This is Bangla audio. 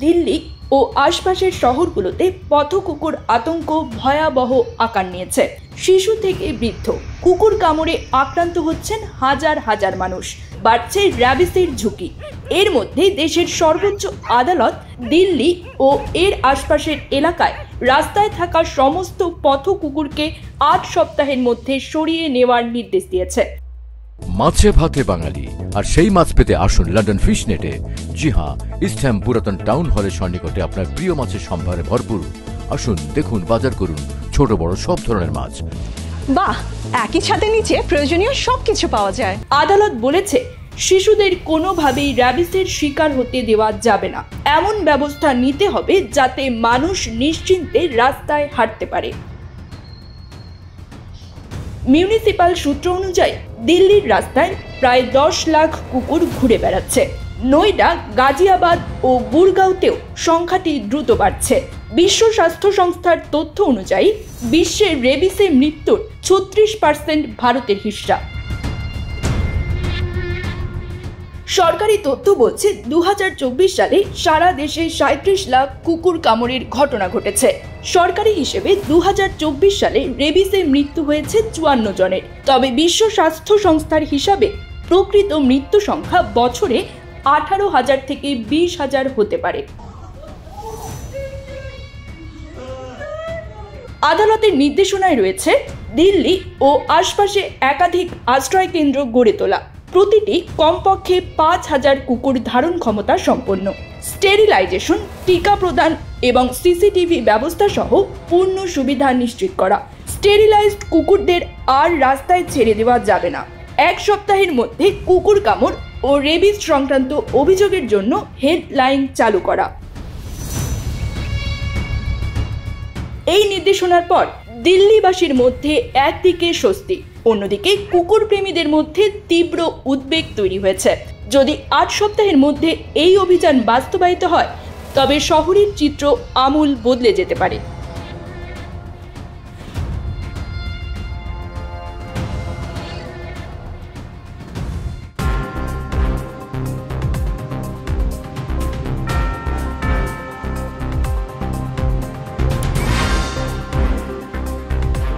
দিল্লি ও আশপাশের শহরগুলোতে পথকুকুর আতঙ্ক ভয়াবহ আকার নিয়েছে। শিশু থেকে বৃদ্ধ কুকুর কামড়ে আক্রান্ত হচ্ছেন হাজার হাজার মানুষ, বাড়ছে র্যাবিসের ঝুঁকি। এর মধ্যে দেশের সর্বোচ্চ আদালত দিল্লি ও এর আশপাশের এলাকায় রাস্তায় থাকা সমস্ত পথকুকুরকে 8 সপ্তাহের মধ্যে সরিয়ে নেওয়ার নির্দেশ দিয়েছে। মাছে ভাতে বাঙালি, আর সেই মাছ পেতে আসুন লন্ডন ফিশ নেটে। জি হ্যাঁ, ইস্টহ্যাম পুরাতন টাউন হলের সন্নিকটে আপনার প্রিয় মাছের সম্ভারে ভরপুর। আসুন, দেখুন, বাজার করুন ছোট বড় সব ধরনের মাছ। বাহ, একই ছাদের নিচে প্রয়োজনীয় সবকিছু পাওয়া যায়। আদালত বলেছে, শিশুদের কোনোভাবেই র্যাবিসের শিকার হতে দেওয়া যাবে না। এমন ব্যবস্থা নিতে হবে যাতে মানুষ নিশ্চিন্তে রাস্তায় হাঁটতে পারে। মিউনিসিপাল সূত্র অনুযায়ী দিল্লির রাস্তায় প্রায় 10 লাখ কুকুর ঘুরে বেড়াচ্ছে। নয়ডা, গাজিয়াবাদ ও গুরগাঁওতেও সংখ্যাটি দ্রুত বাড়ছে। বিশ্ব স্বাস্থ্য সংস্থার তথ্য অনুযায়ী বিশ্বের রেবিসে মৃত্যুর 36% ভারতের হিস্সা। সরকারি তথ্য বলছে 2024 সালে সারা দেশে 37 লাখ কুকুর কামড়ের ঘটনা ঘটেছে। সরকারি হিসেবে 2024 সালে রেবিসে মৃত্যু হয়েছে 54 জনের। তবে বিশ্ব স্বাস্থ্য সংস্থার হিসাবে প্রকৃত মৃত্যু সংখ্যা বছরে 18,000 থেকে 20,000 হতে পারে। আদালতের নির্দেশনায় রয়েছে দিল্লি ও আশপাশে একাধিক আশ্রয় কেন্দ্র গড়ে তোলা, প্রতিটি কমপক্ষে 5,000 কুকুর ধারণ ক্ষমতা সম্পন্ন। স্টেরিলাইজেশন, টিকা প্রদান এবং সিসিটিভি ব্যবস্থা সহ পূর্ণ সুবিধা নিশ্চিত করা। স্টেরিলাইজড কুকুরদের আর রাস্তায় ছেড়ে দেওয়া যাবে না। 1 সপ্তাহের মধ্যে কুকুর কামড় ও রেবিস সংক্রান্ত অভিযোগের জন্য হেল্পলাইন চালু করা। এই নির্দেশনার পর দিল্লিবাসীর মধ্যে একদিকে স্বস্তি, অন্যদিকে কুকুর প্রেমীদের মধ্যে তীব্র উদ্বেগ তৈরি হয়েছে। যদি 8 সপ্তাহের মধ্যে এই অভিযান বাস্তবায়িত হয়, তবে শহরের চিত্র আমূল বদলে যেতে পারে।